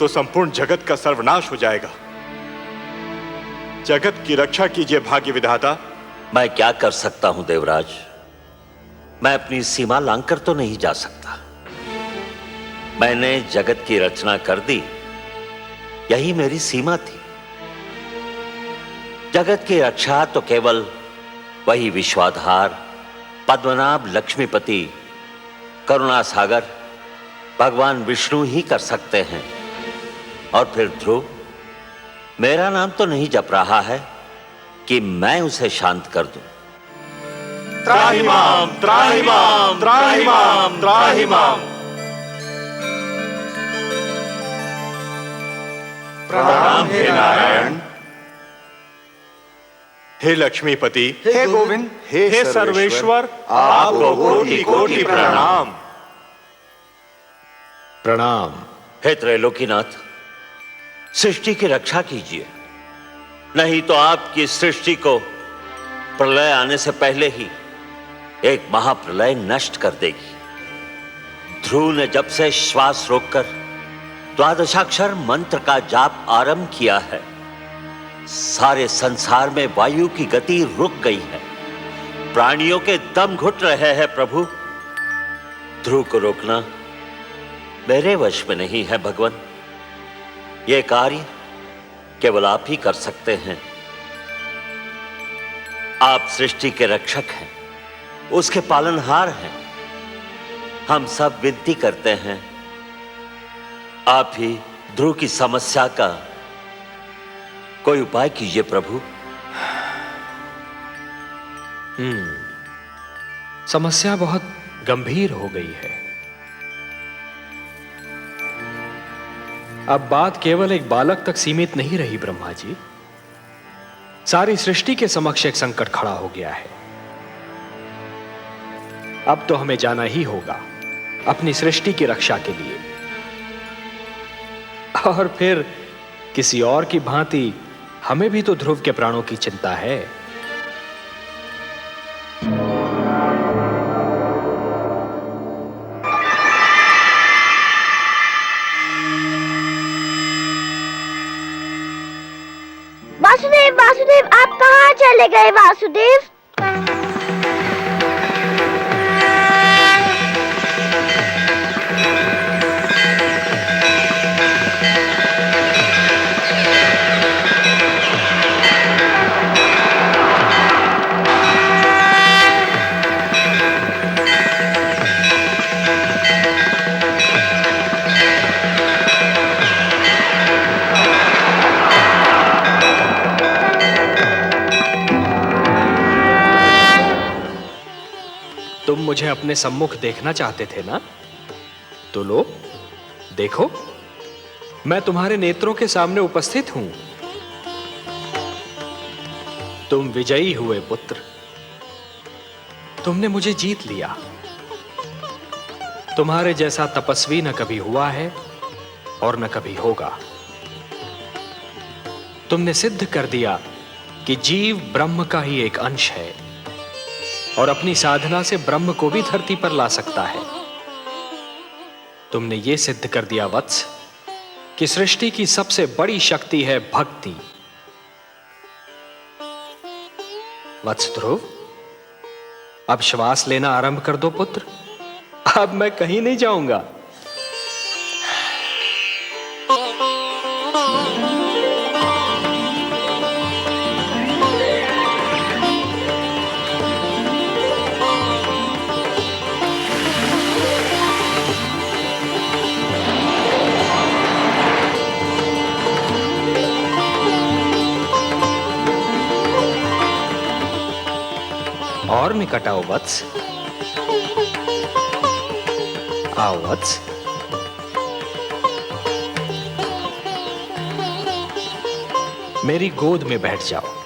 तो संपूर्ण जगत का सर्वनाश हो जाएगा। जगत की रक्षा कीजिए भाग्य विधाता। मैं क्या कर सकता हूं देवराज? मैं अपनी सीमा लांघकर तो नहीं जा सकता। मैंने जगत की रचना कर दी, यही मेरी सीमा थी। जगत की रक्षा तो केवल वही विश्वाधार पद्मनाभ लक्ष्मीपति करुणा सागर भगवान विष्णु ही कर सकते हैं। और फिर ध्रुव मेरा नाम तो नहीं जप रहा है कि मैं उसे शांत कर दूं। त्राहिमाम त्राहिमाम त्राहिमाम त्राहिमाम। प्रणाम हे नारायण। हे लक्ष्मीपति, हे गोविंद, हे सर्वेश्वर, आपको कोटि कोटि प्रणाम। प्रणाम। हे त्रैलोकीनाथ, सृष्टि की रक्षा कीजिए, नहीं तो आपकी सृष्टि को प्रलय आने से पहले ही एक महाप्रलय नष्ट कर देगी। ध्रुव ने जब से श्वास रोककर द्वादशाक्षर मंत्र का जाप आरंभ किया है, सारे संसार में वायु की गति रुक गई है, प्राणियों के दम घुट रहे हैं। प्रभु, ध्रुव को रोकना मेरे वश में नहीं है भगवान। यह कार्य केवल आप ही कर सकते हैं। आप सृष्टि के रक्षक हैं, उसके पालनहार हैं। हम सब विनती करते हैं, आप ही ध्रुव की समस्या का कोई उपाय कीजिए प्रभु। समस्या बहुत गंभीर हो गई है। अब बात केवल एक बालक तक सीमित नहीं रही ब्रह्मा जी, सारी सृष्टि के समक्ष एक संकट खड़ा हो गया है। अब तो हमें जाना ही होगा अपनी सृष्टि की रक्षा के लिए, और फिर किसी और की भांति हमें भी तो ध्रुव के प्राणों की चिंता है। वासुदेव, वासुदेव, आप कहाँ चले गए वासुदेव? तुम मुझे अपने सम्मुख देखना चाहते थे ना? तो लो, देखो, मैं तुम्हारे नेत्रों के सामने उपस्थित हूं। तुम विजयी हुए पुत्र, तुमने मुझे जीत लिया। तुम्हारे जैसा तपस्वी न कभी हुआ है और न कभी होगा। तुमने सिद्ध कर दिया कि जीव ब्रह्म का ही एक अंश है और अपनी साधना से ब्रह्म को भी धरती पर ला सकता है। तुमने यह सिद्ध कर दिया वत्स कि सृष्टि की सबसे बड़ी शक्ति है भक्ति। वत्स ध्रुव, अब श्वास लेना आरंभ कर दो पुत्र। अब मैं कहीं नहीं जाऊंगा। और निकट आओ वत्स, आओ वत्स। मेरी गोद में बैठ जाओ।